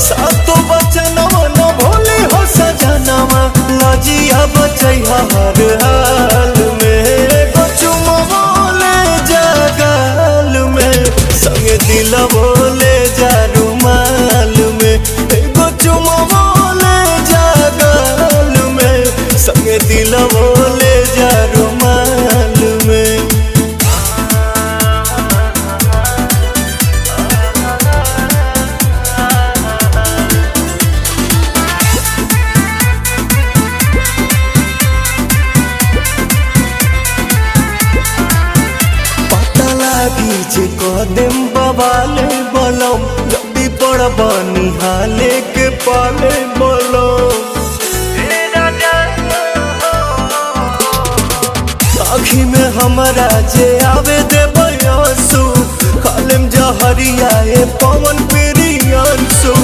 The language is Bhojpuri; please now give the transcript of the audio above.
सातो बचनवा न भोली हो सजनवा लजिया बचैहा हर हाल में एगो चुमवा ले जा गाल में संगे दिलवा ले जा रुमाल में एगो चुमवा ले जा गाल में संगे दिलवा ले जा रुमाल में। पीछे कदम बवाले बलम जल्दी पड़ बनी हाले के पाले बलम आँखी में हमारा जे आवे दे बयासु खालिम जहरिया पवन प्रियांशु